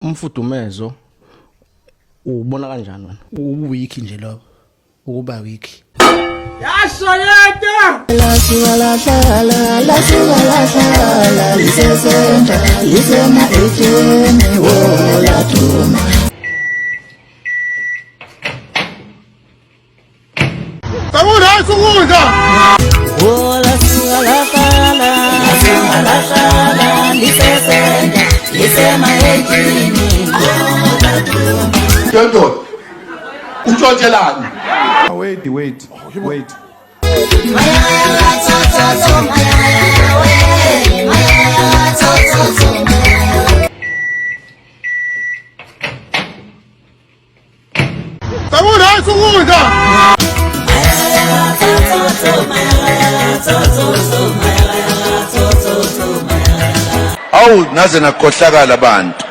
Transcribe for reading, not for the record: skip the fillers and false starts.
Umfudumezo ubona kanjani wena? Uweak nje lo. Ukuba weak. Yashayeta! La lisesenza lisema ejeni wola tuma. Sabuna sukunda. Wola la lisesenza lisema ejeni wola tuma. Dodo. Utshotshelani? Wait. Sabuna sukunda. Awu naze nakhohlakala abantu.